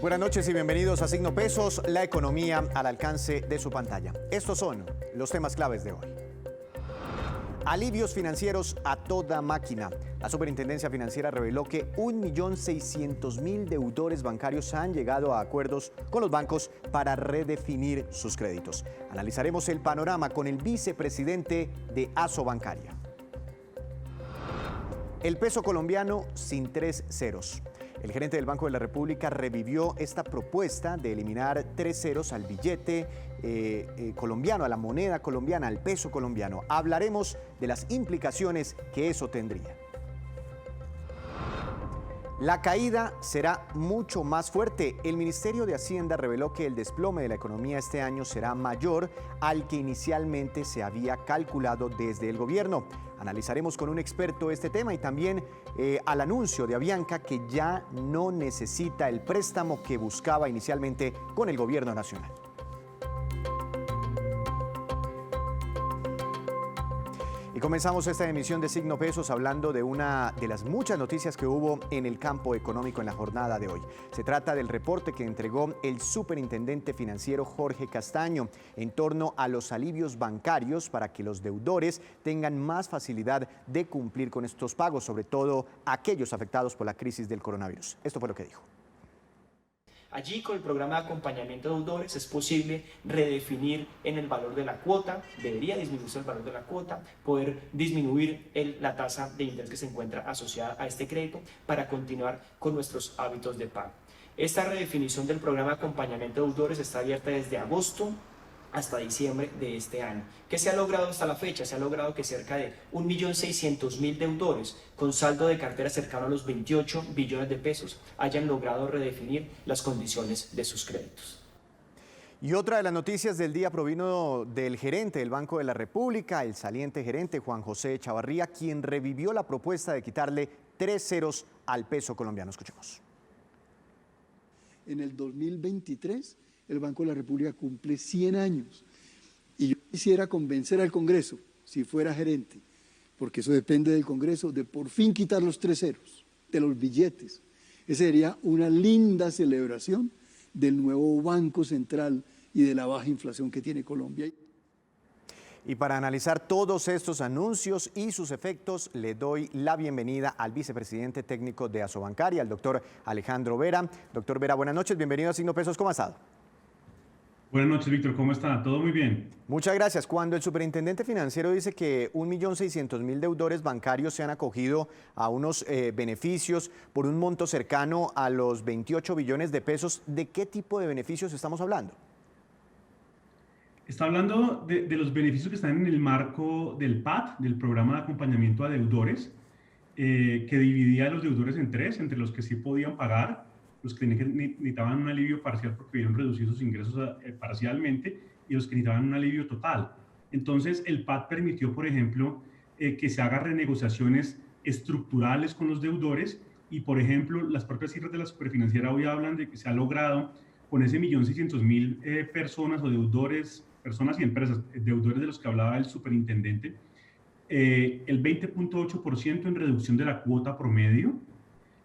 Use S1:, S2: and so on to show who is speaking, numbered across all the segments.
S1: Buenas noches y bienvenidos a Signo Pesos, la economía al alcance de su pantalla. Estos son los temas claves de hoy. Alivios financieros a toda máquina. La Superintendencia Financiera reveló que 1.600.000 deudores bancarios han llegado a acuerdos con los bancos para redefinir sus créditos. Analizaremos el panorama con el vicepresidente de Asobancaria. El peso colombiano sin 3 ceros. El gerente del Banco de la República revivió esta propuesta de eliminar 3 ceros al billete colombiano, a la moneda colombiana, al peso colombiano. Hablaremos de las implicaciones que eso tendría. La caída será mucho más fuerte. El Ministerio de Hacienda reveló que el desplome de la economía este año será mayor al que inicialmente se había calculado desde el gobierno. Analizaremos con un experto este tema y también al anuncio de Avianca que ya no necesita el préstamo que buscaba inicialmente con el gobierno nacional. Y comenzamos esta emisión de Signo Pesos hablando de una de las muchas noticias que hubo en el campo económico en la jornada de hoy. Se trata del reporte que entregó el superintendente financiero Jorge Castaño en torno a los alivios bancarios para que los deudores tengan más facilidad de cumplir con estos pagos, sobre todo aquellos afectados por la crisis del coronavirus. Esto fue lo que dijo.
S2: Allí, con el programa de acompañamiento de deudores, es posible redefinir en el valor de la cuota, debería disminuirse el valor de la cuota, poder disminuir la tasa de interés que se encuentra asociada a este crédito para continuar con nuestros hábitos de pago. Esta redefinición del programa de acompañamiento de deudores está abierta desde agosto hasta diciembre de este año. ¿Qué se ha logrado hasta la fecha? Se ha logrado que cerca de 1.600.000 deudores con saldo de cartera cercano a los 28 billones de pesos hayan logrado redefinir las condiciones de sus créditos.
S1: Y otra de las noticias del día provino del gerente del Banco de la República, el saliente gerente Juan José Chavarría, quien revivió la propuesta de quitarle 3 ceros al peso colombiano. Escuchemos.
S3: En el 2023 el Banco de la República cumple 100 años y yo quisiera convencer al Congreso, si fuera gerente, porque eso depende del Congreso, de por fin quitar los 3 ceros de los billetes. Esa sería una linda celebración del nuevo Banco Central y de la baja inflación que tiene Colombia.
S1: Y para analizar todos estos anuncios y sus efectos, le doy la bienvenida al vicepresidente técnico de Asobancaria, al doctor Alejandro Vera. Doctor Vera, buenas noches, bienvenido a Signo Pesos, ¿cómo ha estado?
S4: Buenas noches, Víctor, ¿cómo está? ¿Todo muy bien?
S1: Muchas gracias. Cuando el superintendente financiero dice que 1.600.000 deudores bancarios se han acogido a unos beneficios por un monto cercano a los 28 billones de pesos, ¿de qué tipo de beneficios estamos hablando?
S4: Está hablando de los beneficios que están en el marco del PAT, del Programa de Acompañamiento a Deudores, que dividía a los deudores en 3, entre los que sí podían pagar, los que necesitaban un alivio parcial porque vieron reducidos sus ingresos parcialmente y los que necesitaban un alivio total. Entonces, el PAT permitió, por ejemplo, que se hagan renegociaciones estructurales con los deudores y, por ejemplo, las propias cifras de la Superfinanciera hoy hablan de que se ha logrado con ese 1.600.000 personas o deudores, personas y empresas, deudores de los que hablaba el superintendente, el 20.8% en reducción de la cuota promedio.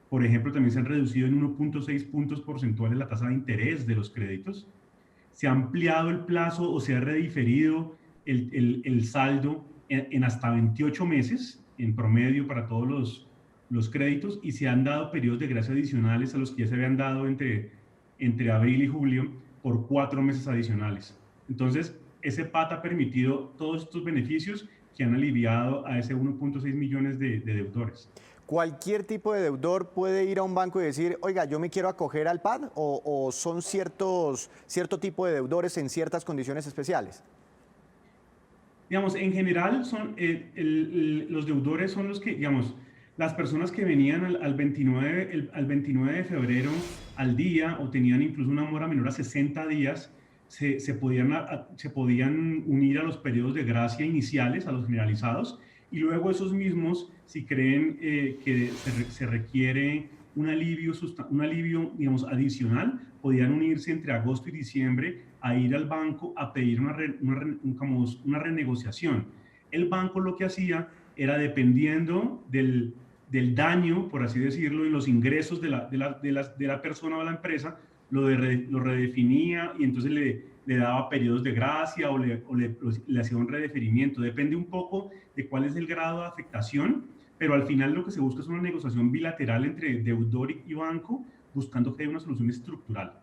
S4: Por ejemplo, también se han reducido en 1.6 puntos porcentuales la tasa de interés de los créditos. Se ha ampliado el plazo o se ha rediferido el saldo en hasta 28 meses en promedio para todos los créditos y se han dado periodos de gracia adicionales a los que ya se habían dado entre abril y julio por 4 meses adicionales. Entonces, ese PAT ha permitido todos estos beneficios que han aliviado a ese 1.6 millones de deudores.
S1: ¿Cualquier tipo de deudor puede ir a un banco y decir, oiga, yo me quiero acoger al PAT o son cierto tipo de deudores en ciertas condiciones especiales?
S4: Digamos, en general los deudores son los que, digamos, las personas que venían al 29 de febrero al día o tenían incluso una mora menor a 60 días, se podían unir a los periodos de gracia iniciales, a los generalizados, y luego esos mismos, si creen que se requiere un alivio, digamos, adicional, podían unirse entre agosto y diciembre a ir al banco a pedir una renegociación. El banco lo que hacía era, dependiendo del daño, por así decirlo, en los ingresos de la persona o la empresa, lo redefinía y entonces le daba periodos de gracia o le hacía un redefinimiento. Depende un poco de cuál es el grado de afectación, pero al final lo que se busca es una negociación bilateral entre deudor y banco, buscando que haya una solución estructural.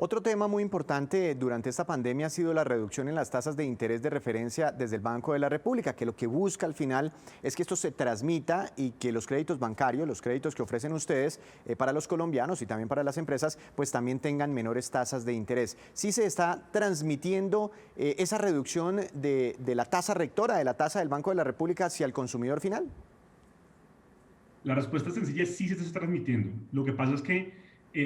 S1: Otro tema muy importante durante esta pandemia ha sido la reducción en las tasas de interés de referencia desde el Banco de la República, que lo que busca al final es que esto se transmita y que los créditos bancarios, los créditos que ofrecen ustedes para los colombianos y también para las empresas, pues también tengan menores tasas de interés. ¿Sí se está transmitiendo esa reducción de la tasa rectora, de la tasa del Banco de la República hacia el consumidor final?
S4: La respuesta sencilla es sí se está transmitiendo. Lo que pasa es que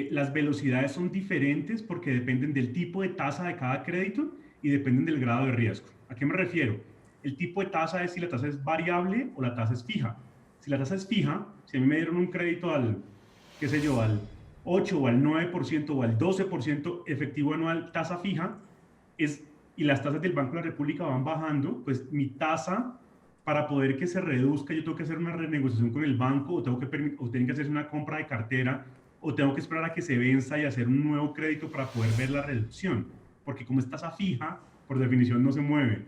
S4: las velocidades son diferentes porque dependen del tipo de tasa de cada crédito y dependen del grado de riesgo. ¿A qué me refiero? El tipo de tasa es si la tasa es variable o la tasa es fija. Si la tasa es fija, si a mí me dieron un crédito al, qué sé yo, al 8 o al 9% o al 12% efectivo anual, tasa fija, y las tasas del Banco de la República van bajando, pues mi tasa, para poder que se reduzca, yo tengo que hacer una renegociación con el banco o tienen que hacer una compra de cartera o tengo que esperar a que se venza y hacer un nuevo crédito para poder ver la reducción, porque como es tasa fija, por definición no se mueve.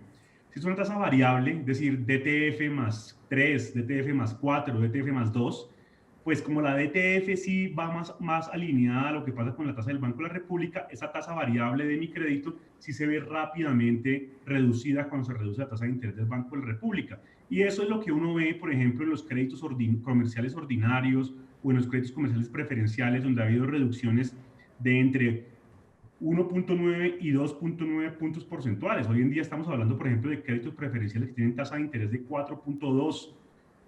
S4: Si es una tasa variable, es decir, DTF más 3, DTF más 4, DTF más 2, pues como la DTF sí va más alineada a lo que pasa con la tasa del Banco de la República, esa tasa variable de mi crédito sí se ve rápidamente reducida cuando se reduce la tasa de interés del Banco de la República. Y eso es lo que uno ve, por ejemplo, en los créditos comerciales ordinarios o en los créditos comerciales preferenciales, donde ha habido reducciones de entre 1.9 y 2.9 puntos porcentuales. Hoy en día estamos hablando, por ejemplo, de créditos preferenciales que tienen tasa de interés de 4.2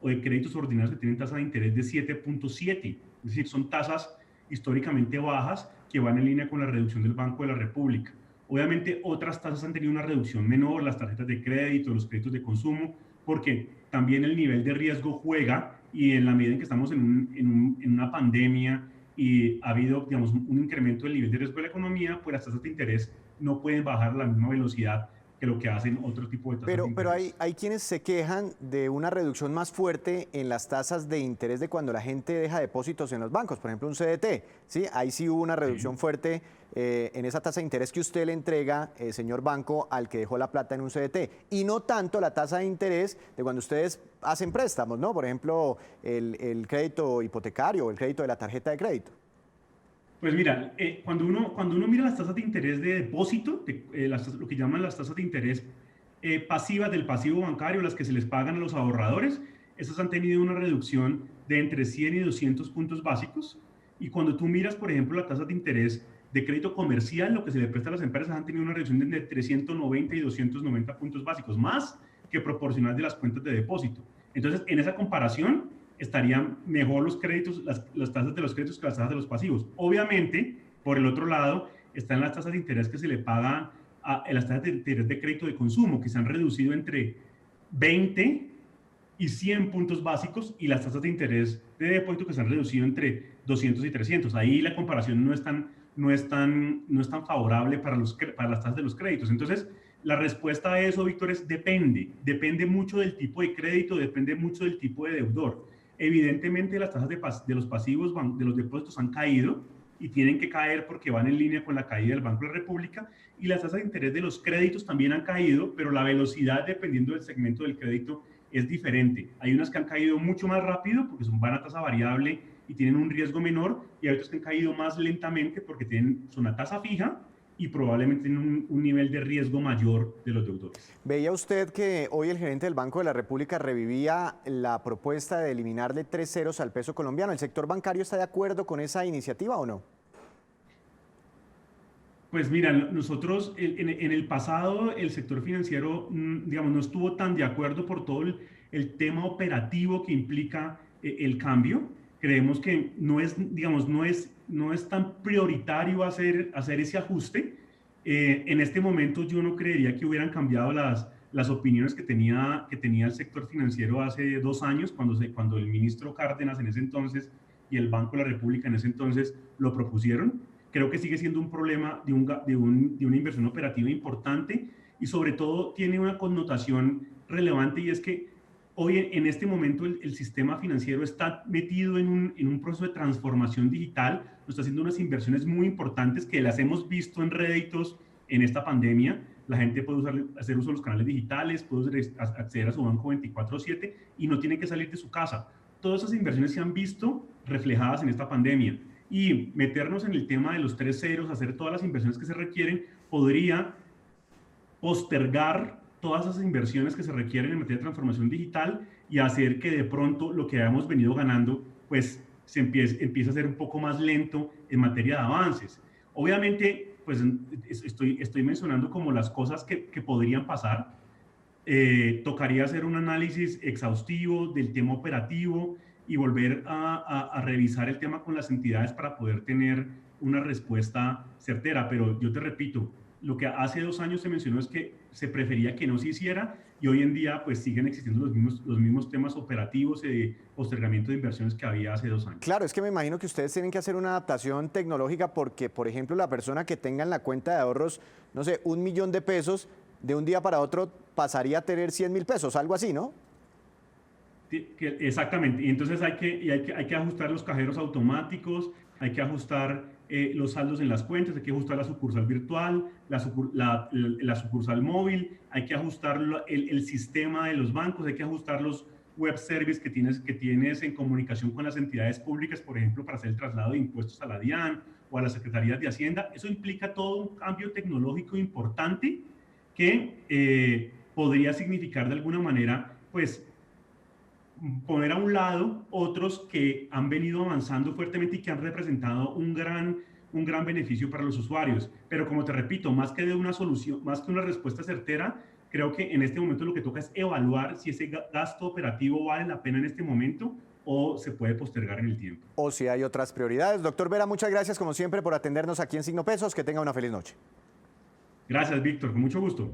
S4: o de créditos ordinarios que tienen tasa de interés de 7.7. Es decir, son tasas históricamente bajas que van en línea con la reducción del Banco de la República. Obviamente, otras tasas han tenido una reducción menor, las tarjetas de crédito, los créditos de consumo, porque también el nivel de riesgo juega y en la medida en que estamos en una pandemia y ha habido, digamos, un incremento del nivel de riesgo de la economía, pues las tasas de interés no pueden bajar a la misma velocidad que lo que hacen otro tipo de tasas de interés.
S1: Pero hay quienes se quejan de una reducción más fuerte en las tasas de interés de cuando la gente deja depósitos en los bancos, por ejemplo un CDT, ¿sí? Ahí sí hubo una reducción fuerte en esa tasa de interés que usted le entrega, señor banco, al que dejó la plata en un CDT, y no tanto la tasa de interés de cuando ustedes hacen préstamos, ¿no? Por ejemplo, el crédito hipotecario o el crédito de la tarjeta de crédito.
S4: Pues mira, cuando uno mira las tasas de interés de depósito, lo que llaman las tasas de interés pasivas del pasivo bancario, las que se les pagan a los ahorradores, esas han tenido una reducción de entre 100 y 200 puntos básicos. Y cuando tú miras, por ejemplo, las tasas de interés de crédito comercial, lo que se le presta a las empresas, han tenido una reducción de entre 390 y 290 puntos básicos, más que proporcional de las cuentas de depósito. Entonces, en esa comparación, estarían mejor los créditos, las tasas de los créditos que las tasas de los pasivos. Obviamente, por el otro lado, están las tasas de interés que se le pagan a las tasas de interés de crédito de consumo, que se han reducido entre 20 y 100 puntos básicos, y las tasas de interés de depósito que se han reducido entre 200 y 300. Ahí la comparación no es tan favorable para las tasas de los créditos. Entonces, la respuesta a eso, Víctor, es depende mucho del tipo de crédito, depende mucho del tipo de deudor. Evidentemente, las tasas de los pasivos de los depósitos han caído y tienen que caer porque van en línea con la caída del Banco de la República, y las tasas de interés de los créditos también han caído, pero la velocidad, dependiendo del segmento del crédito, es diferente. Hay unas que han caído mucho más rápido porque van a tasa variable y tienen un riesgo menor, y hay otras que han caído más lentamente porque son a tasa fija y probablemente tienen un nivel de riesgo mayor de los deudores.
S1: ¿Veía usted que hoy el gerente del Banco de la República revivía la propuesta de eliminarle 3 ceros al peso colombiano? ¿El sector bancario está de acuerdo con esa iniciativa o no?
S4: Pues mira, nosotros en el pasado el sector financiero, digamos, no estuvo tan de acuerdo por todo el tema operativo que implica el cambio. Creemos que no es tan prioritario hacer ese ajuste. En este momento yo no creería que hubieran cambiado las opiniones que tenía el sector financiero hace 2 años, cuando el ministro Cárdenas en ese entonces y el Banco de la República en ese entonces lo propusieron. Creo que sigue siendo un problema de una inversión operativa importante, y sobre todo tiene una connotación relevante, y es que hoy en este momento el sistema financiero está metido en un proceso de transformación digital, nos está haciendo unas inversiones muy importantes que las hemos visto en réditos en esta pandemia. La gente puede hacer uso de los canales digitales, puede acceder a su banco 24/7 y no tiene que salir de su casa. Todas esas inversiones se han visto reflejadas en esta pandemia. Y meternos en el tema de los 3 ceros, hacer todas las inversiones que se requieren, podría postergar todas esas inversiones que se requieren en materia de transformación digital y hacer que de pronto lo que habíamos venido ganando, pues se empiece a ser un poco más lento en materia de avances. Obviamente, pues estoy mencionando como las cosas que podrían pasar. Tocaría hacer un análisis exhaustivo del tema operativo y volver a revisar el tema con las entidades para poder tener una respuesta certera. Pero yo te repito, lo que hace 2 años se mencionó es que se prefería que no se hiciera y hoy en día pues siguen existiendo los mismos temas operativos de postergamiento de inversiones que había hace 2 años.
S1: Claro, es que me imagino que ustedes tienen que hacer una adaptación tecnológica porque, por ejemplo, la persona que tenga en la cuenta de ahorros, no sé, 1 millón de pesos, de un día para otro pasaría a tener 100.000 pesos, algo así, ¿no?
S4: Exactamente, y entonces hay que ajustar los cajeros automáticos, hay que ajustar los saldos en las cuentas, hay que ajustar la sucursal virtual, la sucursal móvil, hay que ajustar el sistema de los bancos, hay que ajustar los web service que tienes en comunicación con las entidades públicas, por ejemplo, para hacer el traslado de impuestos a la DIAN o a las secretarías de Hacienda. Eso implica todo un cambio tecnológico importante que podría significar de alguna manera, pues, poner a un lado otros que han venido avanzando fuertemente y que han representado un gran beneficio para los usuarios. Pero como te repito, más que de una solución, más que una respuesta certera, creo que en este momento lo que toca es evaluar si ese gasto operativo vale la pena en este momento o se puede postergar en el tiempo.
S1: O si hay otras prioridades. Doctor Vera, muchas gracias como siempre por atendernos aquí en Signo Pesos. Que tenga una feliz noche.
S4: Gracias, Víctor, con mucho gusto.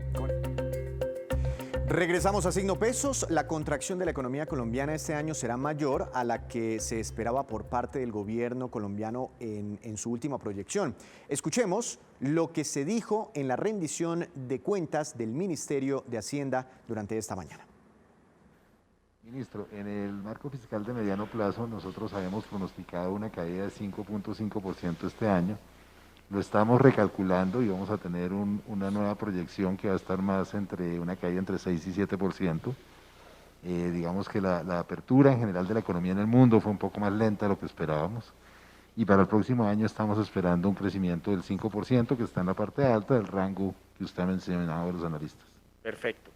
S1: Regresamos a Signo Pesos. La contracción de la economía colombiana este año será mayor a la que se esperaba por parte del gobierno colombiano en su última proyección. Escuchemos lo que se dijo en la rendición de cuentas del Ministerio de Hacienda durante esta mañana.
S5: Ministro, en el marco fiscal de mediano plazo nosotros habíamos pronosticado una caída de 5.5% este año. Lo estamos recalculando y vamos a tener una nueva proyección que va a estar más entre una caída entre 6 y 7%. Digamos que la apertura en general de la economía en el mundo fue un poco más lenta de lo que esperábamos. Y para el próximo año estamos esperando un crecimiento del 5%, que está en la parte alta del rango que usted ha mencionado de los analistas.
S6: Perfecto.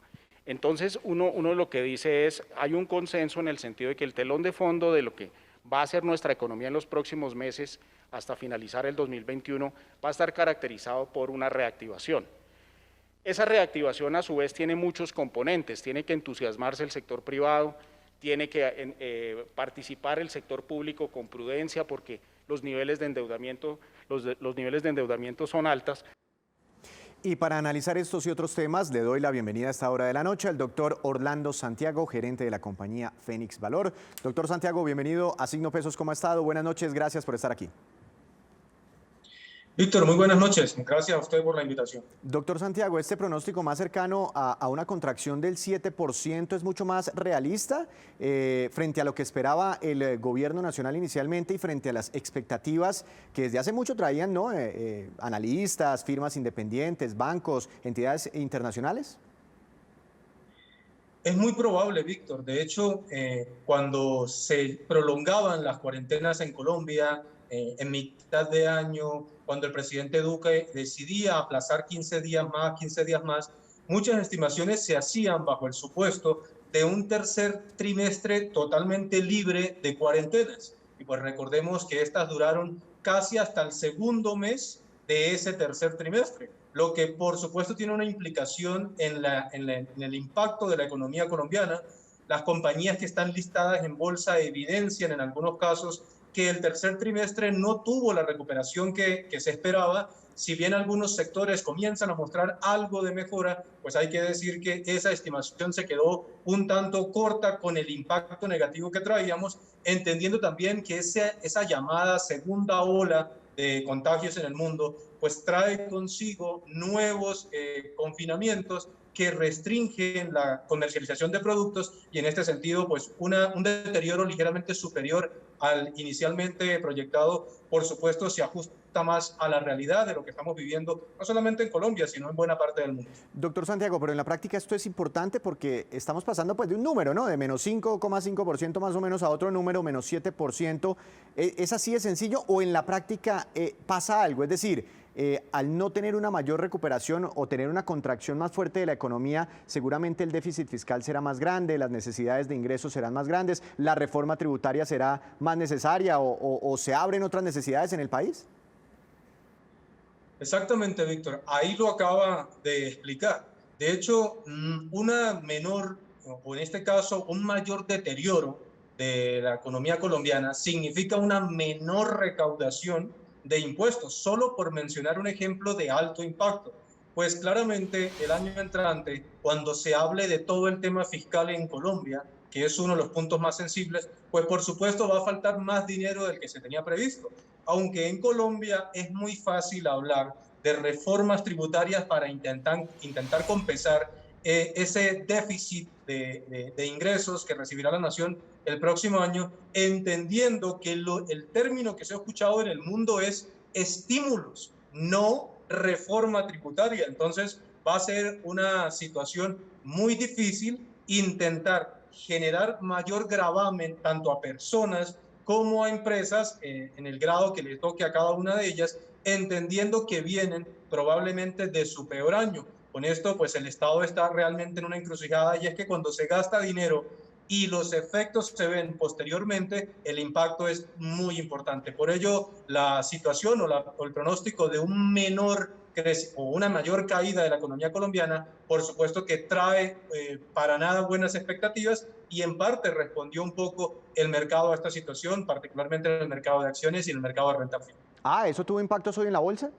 S6: Entonces, uno lo que dice es, hay un consenso en el sentido de que el telón de fondo de lo que va a ser nuestra economía en los próximos meses, hasta finalizar el 2021, va a estar caracterizado por una reactivación. Esa reactivación a su vez tiene muchos componentes, tiene que entusiasmarse el sector privado, tiene que participar el sector público con prudencia porque los niveles de endeudamiento, los niveles de endeudamiento son altas.
S1: Y para analizar estos y otros temas, le doy la bienvenida a esta hora de la noche al doctor Orlando Santiago, gerente de la compañía Fénix Valor. Doctor Santiago, bienvenido a Signo Pesos. ¿Cómo ha estado? Buenas noches, gracias por estar aquí.
S7: Víctor, muy buenas noches. Gracias a usted por la invitación.
S1: Doctor Santiago, ¿este pronóstico más cercano a una contracción del 7% es mucho más realista frente a lo que esperaba el gobierno nacional inicialmente y frente a las expectativas que desde hace mucho traían, ¿no? Analistas, firmas independientes, bancos, entidades internacionales?
S7: Es muy probable, Víctor. De hecho, cuando se prolongaban las cuarentenas en Colombia, en mitad de año, cuando el presidente Duque decidía aplazar 15 días más, muchas estimaciones se hacían bajo el supuesto de un tercer trimestre totalmente libre de cuarentenas. Y pues recordemos que estas duraron casi hasta el segundo mes de ese tercer trimestre, lo que por supuesto tiene una implicación en el impacto de la economía colombiana. Las compañías que están listadas en bolsa evidencian en algunos casos que el tercer trimestre no tuvo la recuperación que se esperaba. Si bien algunos sectores comienzan a mostrar algo de mejora, pues hay que decir que esa estimación se quedó un tanto corta con el impacto negativo que traíamos, entendiendo también que esa llamada segunda ola de contagios en el mundo, pues trae consigo nuevos confinamientos que restringen la comercialización de productos y en este sentido pues un deterioro ligeramente superior al inicialmente proyectado, por supuesto se ajusta más a la realidad de lo que estamos viviendo, no solamente en Colombia, sino en buena parte del mundo.
S1: Doctor Santiago, pero en la práctica esto es importante porque estamos pasando pues de un número, ¿no? De menos 5,5% más o menos a otro número, menos 7%. ¿Es así de sencillo o en la práctica pasa algo? Es decir, al no tener una mayor recuperación o tener una contracción más fuerte de la economía, seguramente el déficit fiscal será más grande, las necesidades de ingresos serán más grandes, la reforma tributaria será más necesaria o se abren otras necesidades en el país.
S7: Exactamente, Víctor. Ahí lo acaba de explicar. De hecho, una menor, o en este caso, un mayor deterioro de la economía colombiana significa una menor recaudación de impuestos, solo por mencionar un ejemplo de alto impacto. Pues claramente el año entrante, cuando se hable de todo el tema fiscal en Colombia, que es uno de los puntos más sensibles, pues por supuesto va a faltar más dinero del que se tenía previsto. Aunque en Colombia es muy fácil hablar de reformas tributarias para intentar compensar ese déficit de ingresos que recibirá la nación el próximo año, entendiendo que el término que se ha escuchado en el mundo es estímulos, no reforma tributaria. Entonces va a ser una situación muy difícil intentar generar mayor gravamen tanto a personas como a empresas en el grado que le toque a cada una de ellas, entendiendo que vienen probablemente de su peor año. Con esto, pues el Estado está realmente en una encrucijada y es que cuando se gasta dinero y los efectos se ven posteriormente, el impacto es muy importante. Por ello, la situación o el pronóstico de un menor o una mayor caída de la economía colombiana, por supuesto que trae para nada buenas expectativas y en parte respondió un poco el mercado a esta situación, particularmente en el mercado de acciones y en el mercado de renta fija.
S1: ¿Eso tuvo impactos hoy en la bolsa?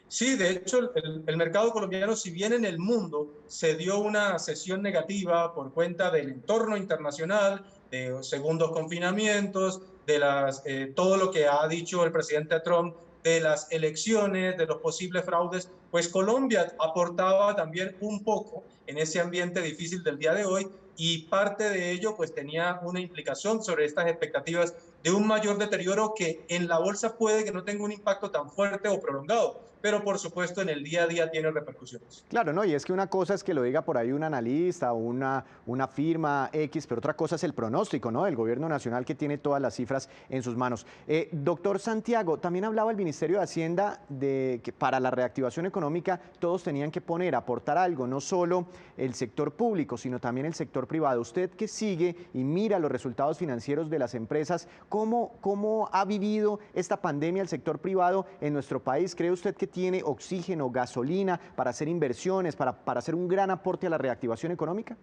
S7: Sí, de hecho, el mercado colombiano, si bien en el mundo se dio una sesión negativa por cuenta del entorno internacional, de segundos confinamientos, de todo lo que ha dicho el presidente Trump, de las elecciones, de los posibles fraudes, pues Colombia aportaba también un poco en ese ambiente difícil del día de hoy y parte de ello pues tenía una implicación sobre estas expectativas de un mayor deterioro que en la bolsa puede que no tenga un impacto tan fuerte o prolongado, pero por supuesto en el día a día tiene repercusiones.
S1: Claro, no, y es que una cosa es que lo diga por ahí un analista o una firma X, pero otra cosa es el pronóstico, ¿no? Del gobierno nacional que tiene todas las cifras en sus manos. Doctor Santiago, también hablaba el Ministerio de Hacienda de que para la reactivación económica todos tenían que aportar algo, no solo el sector público, sino también el sector privado. Usted que sigue y mira los resultados financieros de las empresas, ¿cómo ha vivido esta pandemia el sector privado en nuestro país? ¿Cree usted que tiene oxígeno, gasolina para hacer inversiones, para hacer un gran aporte a la reactivación económica?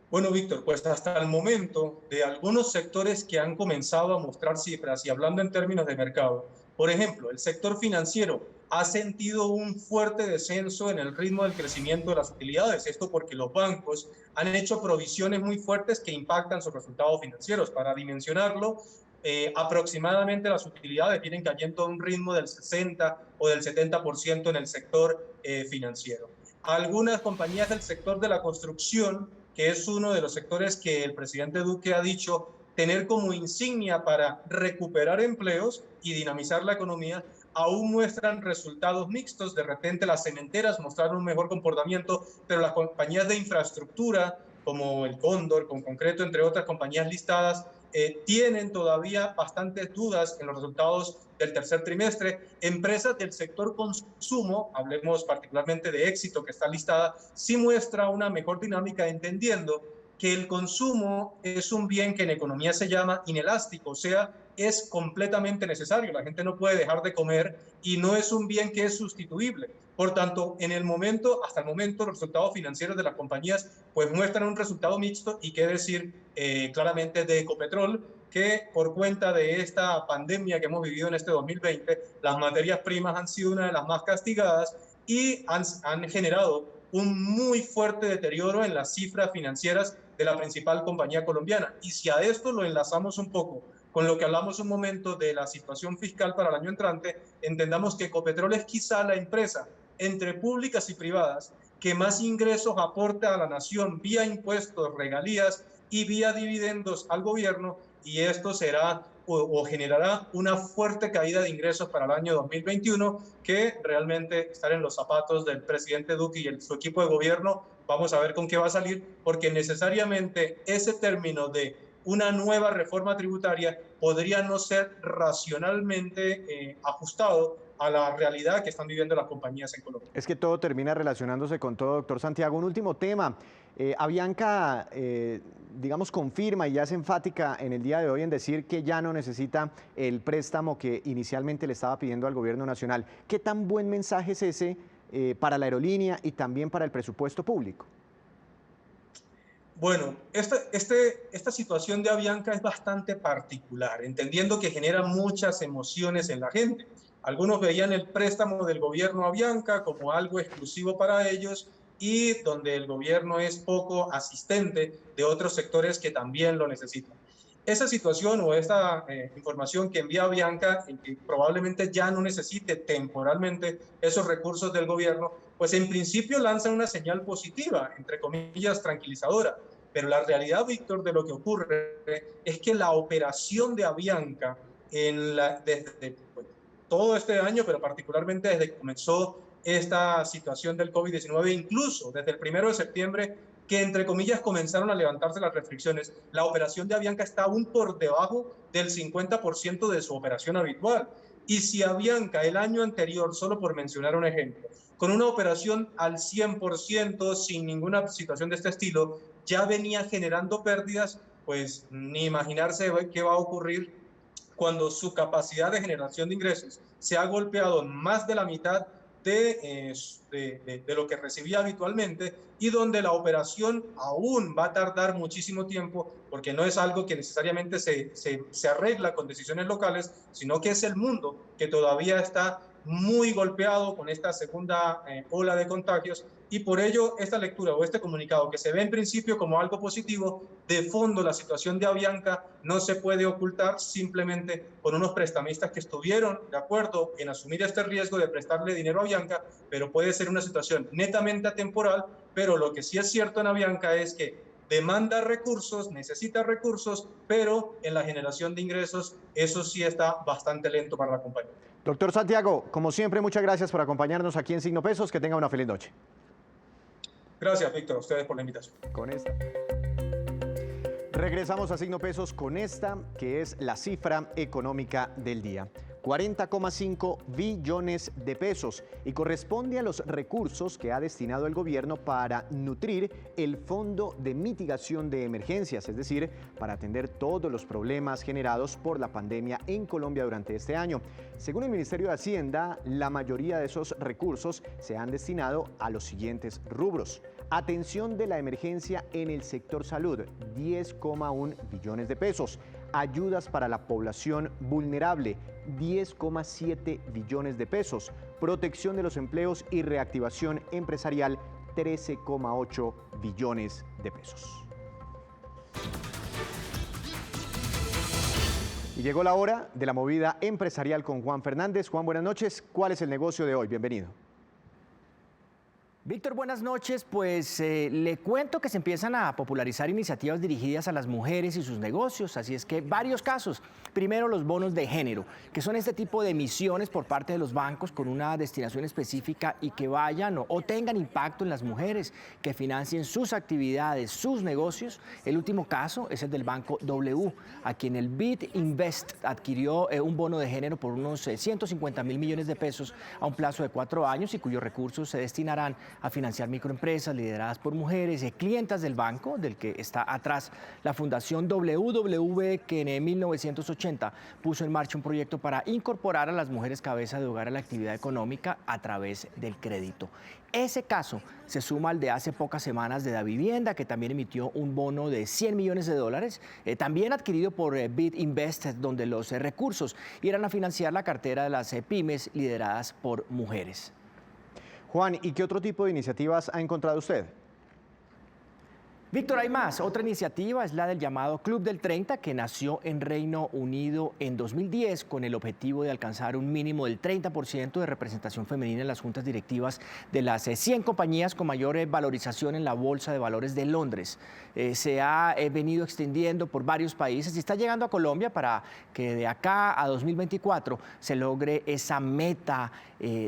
S7: Bueno, Víctor, pues hasta el momento de algunos sectores que han comenzado a mostrar cifras y hablando en términos de mercado, por ejemplo, el sector financiero ha sentido un fuerte descenso en el ritmo del crecimiento de las utilidades. Esto porque los bancos han hecho provisiones muy fuertes que impactan sus resultados financieros. Para dimensionarlo, aproximadamente las utilidades vienen cayendo a un ritmo del 60 o del 70% en el sector financiero. Algunas compañías del sector de la construcción, que es uno de los sectores que el presidente Duque ha dicho tener como insignia para recuperar empleos y dinamizar la economía, aún muestran resultados mixtos. De repente las cementeras mostraron un mejor comportamiento, pero las compañías de infraestructura, como el Cóndor, con concreto, entre otras compañías listadas, tienen todavía bastantes dudas en los resultados del tercer trimestre. Empresas del sector consumo, hablemos particularmente de Éxito, que está listada, sí muestra una mejor dinámica, entendiendo que el consumo es un bien que en economía se llama inelástico, o sea, es completamente necesario. La gente no puede dejar de comer y no es un bien que es sustituible. Por tanto, hasta el momento, los resultados financieros de las compañías pues muestran un resultado mixto y qué decir claramente de Ecopetrol, que por cuenta de esta pandemia que hemos vivido en este 2020, las materias primas han sido una de las más castigadas y han generado un muy fuerte deterioro en las cifras financieras de la principal compañía colombiana. Y si a esto lo enlazamos un poco con lo que hablamos un momento de la situación fiscal para el año entrante, entendamos que Ecopetrol es quizá la empresa entre públicas y privadas que más ingresos aporta a la nación vía impuestos, regalías y vía dividendos al gobierno, y esto será o generará una fuerte caída de ingresos para el año 2021, que realmente estar en los zapatos del presidente Duque y su equipo de gobierno, vamos a ver con qué va a salir, porque necesariamente ese término de una nueva reforma tributaria podría no ser racionalmente ajustado a la realidad que están viviendo las compañías en Colombia.
S1: Es que todo termina relacionándose con todo, doctor Santiago. Un último tema. Avianca, digamos, confirma y ya es enfática en el día de hoy en decir que ya no necesita el préstamo que inicialmente le estaba pidiendo al gobierno nacional. ¿Qué tan buen mensaje es ese para la aerolínea y también para el presupuesto público?
S7: Bueno, esta situación de Avianca es bastante particular, entendiendo que genera muchas emociones en la gente. Algunos veían el préstamo del gobierno a Avianca como algo exclusivo para ellos y donde el gobierno es poco asistente de otros sectores que también lo necesitan. Esa situación o esta información que envía Avianca, en que probablemente ya no necesite temporalmente esos recursos del gobierno, pues en principio lanza una señal positiva, entre comillas, tranquilizadora. Pero la realidad, Víctor, de lo que ocurre es que la operación de Avianca desde todo este año, pero particularmente desde que comenzó esta situación del COVID-19, incluso desde el 1 de septiembre, que entre comillas comenzaron a levantarse las restricciones, la operación de Avianca está aún por debajo del 50% de su operación habitual. Y si Avianca el año anterior, solo por mencionar un ejemplo, con una operación al 100%, sin ninguna situación de este estilo, ya venía generando pérdidas, pues ni imaginarse qué va a ocurrir cuando su capacidad de generación de ingresos se ha golpeado más de la mitad de lo que recibía habitualmente, y donde la operación aún va a tardar muchísimo tiempo, porque no es algo que necesariamente se arregla con decisiones locales, sino que es el mundo que todavía está muy golpeado con esta segunda ola de contagios, y por ello esta lectura o este comunicado, que se ve en principio como algo positivo, de fondo la situación de Avianca no se puede ocultar simplemente por unos prestamistas que estuvieron de acuerdo en asumir este riesgo de prestarle dinero a Avianca, pero puede ser una situación netamente atemporal. Pero lo que sí es cierto en Avianca es que demanda recursos, necesita recursos, pero en la generación de ingresos eso sí está bastante lento para la compañía.
S1: Doctor Santiago, como siempre, muchas gracias por acompañarnos aquí en Signo Pesos. Que tenga una feliz noche.
S7: Gracias, Víctor, a ustedes por la invitación.
S1: Con esta. Regresamos a Signo Pesos con esta, que es la cifra económica del día. 40,5 billones de pesos y corresponde a los recursos que ha destinado el gobierno para nutrir el Fondo de Mitigación de Emergencias, es decir, para atender todos los problemas generados por la pandemia en Colombia durante este año. Según el Ministerio de Hacienda, la mayoría de esos recursos se han destinado a los siguientes rubros. Atención de la emergencia en el sector salud, 10,1 billones de pesos. Ayudas para la población vulnerable, 10,7 billones de pesos. Protección de los empleos y reactivación empresarial, 13,8 billones de pesos. Y llegó la hora de la movida empresarial con Juan Fernández. Juan, buenas noches. ¿Cuál es el negocio de hoy? Bienvenido.
S8: Víctor, buenas noches. Pues le cuento que se empiezan a popularizar iniciativas dirigidas a las mujeres y sus negocios, así es que varios casos. Primero, los bonos de género, que son este tipo de emisiones por parte de los bancos con una destinación específica y que vayan o tengan impacto en las mujeres, que financien sus actividades, sus negocios. El último caso es el del Banco W, a quien el BID Invest adquirió un bono de género por unos 150.000 millones de pesos a un plazo de 4 años y cuyos recursos se destinarán a financiar microempresas lideradas por mujeres y clientas del banco, del que está atrás la Fundación WW, que en 1980 puso en marcha un proyecto para incorporar a las mujeres cabeza de hogar a la actividad económica a través del crédito. Ese caso se suma al de hace pocas semanas de Davivienda, que también emitió un bono de 100 millones de dólares, también adquirido por BID Invest, donde los recursos irán a financiar la cartera de las pymes lideradas por mujeres.
S1: Juan, ¿y qué otro tipo de iniciativas ha encontrado usted?
S8: Víctor, hay más. Otra iniciativa es la del llamado Club del 30, que nació en Reino Unido en 2010 con el objetivo de alcanzar un mínimo del 30% de representación femenina en las juntas directivas de las 100 compañías con mayor valorización en la Bolsa de Valores de Londres. Se ha venido extendiendo por varios países y está llegando a Colombia para que de acá a 2024 se logre esa meta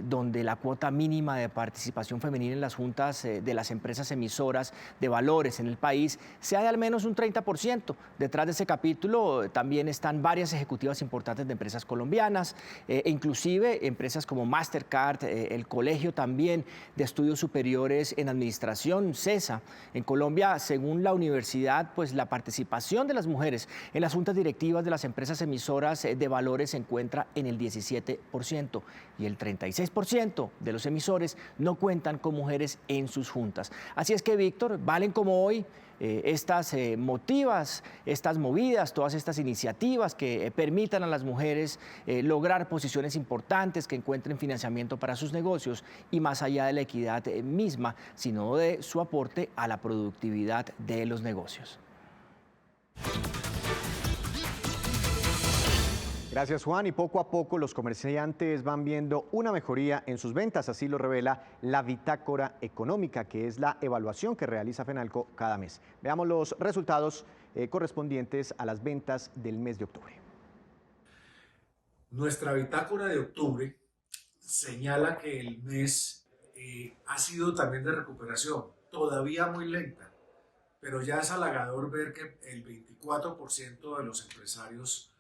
S8: donde la cuota mínima de participación femenina en las juntas de las empresas emisoras de valores en el país sea de al menos un 30%. Detrás de ese capítulo también están varias ejecutivas importantes de empresas colombianas e inclusive empresas como Mastercard, el Colegio también de Estudios Superiores en Administración, CESA. En Colombia, según la universidad, pues la participación de las mujeres en las juntas directivas de las empresas emisoras de valores se encuentra en el 17% y el 36% de los emisores no cuentan con mujeres en sus juntas. Así es que, Víctor, valen como hoy estas movidas, todas estas iniciativas que permitan a las mujeres lograr posiciones importantes, que encuentren financiamiento para sus negocios y más allá de la equidad misma, sino de su aporte a la productividad de los negocios.
S1: Gracias, Juan. Y poco a poco los comerciantes van viendo una mejoría en sus ventas, así lo revela la Bitácora Económica, que es la evaluación que realiza FENALCO cada mes. Veamos los resultados correspondientes a las ventas del mes de octubre.
S9: Nuestra bitácora de octubre señala que el mes ha sido también de recuperación, todavía muy lenta, pero ya es halagador ver que el 24% de los empresarios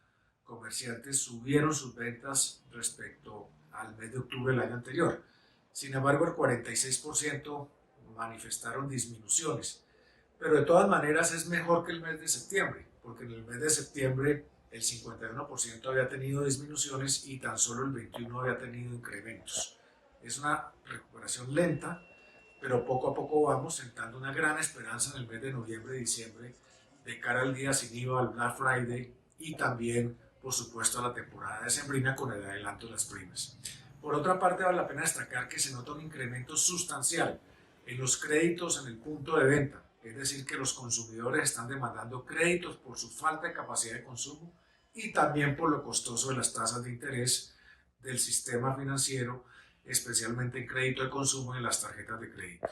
S9: comerciantes subieron sus ventas respecto al mes de octubre del año anterior. Sin embargo, el 46% manifestaron disminuciones, pero de todas maneras es mejor que el mes de septiembre, porque en el mes de septiembre el 51% había tenido disminuciones y tan solo el 21% había tenido incrementos. Es una recuperación lenta, pero poco a poco vamos sentando una gran esperanza en el mes de noviembre y diciembre de cara al día sin IVA, al Black Friday y también, por supuesto, a la temporada decembrina con el adelanto de las primas. Por otra parte, vale la pena destacar que se nota un incremento sustancial en los créditos en el punto de venta, es decir, que los consumidores están demandando créditos por su falta de capacidad de consumo y también por lo costoso de las tasas de interés del sistema financiero, especialmente en crédito de consumo y en las tarjetas de crédito.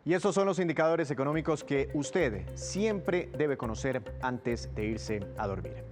S1: Y estos son los indicadores económicos que usted siempre debe conocer antes de irse a dormir.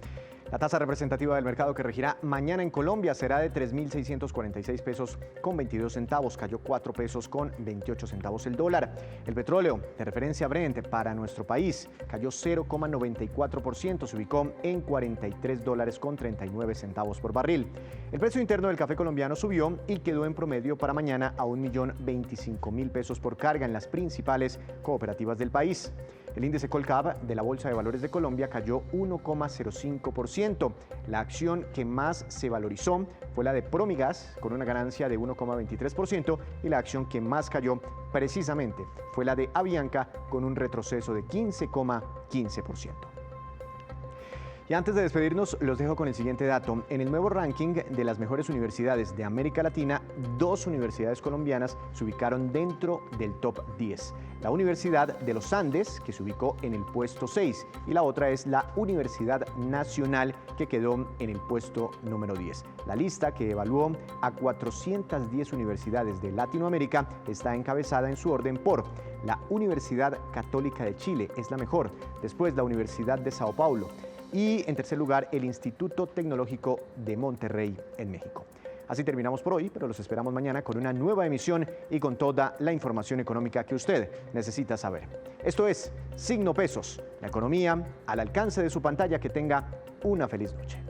S1: La tasa representativa del mercado que regirá mañana en Colombia será de 3.646 pesos con 22 centavos, cayó 4 pesos con 28 centavos el dólar. El petróleo de referencia Brent para nuestro país cayó 0,94%, se ubicó en 43 dólares con 39 centavos por barril. El precio interno del café colombiano subió y quedó en promedio para mañana a 1.025.000 pesos por carga en las principales cooperativas del país. El índice Colcap de la Bolsa de Valores de Colombia cayó 1,05%. La acción que más se valorizó fue la de Promigas, con una ganancia de 1,23%, y la acción que más cayó precisamente fue la de Avianca, con un retroceso de 15,15%. Y antes de despedirnos, los dejo con el siguiente dato. En el nuevo ranking de las mejores universidades de América Latina, 2 universidades colombianas se ubicaron dentro del top 10. La Universidad de los Andes, que se ubicó en el puesto 6, y la otra es la Universidad Nacional, que quedó en el puesto número 10. La lista, que evaluó a 410 universidades de Latinoamérica, está encabezada en su orden por la Universidad Católica de Chile, es la mejor, después la Universidad de Sao Paulo, y en tercer lugar el Instituto Tecnológico de Monterrey en México. Así terminamos por hoy, pero los esperamos mañana con una nueva emisión y con toda la información económica que usted necesita saber. Esto es Signo Pesos, la economía al alcance de su pantalla. Que tenga una feliz noche.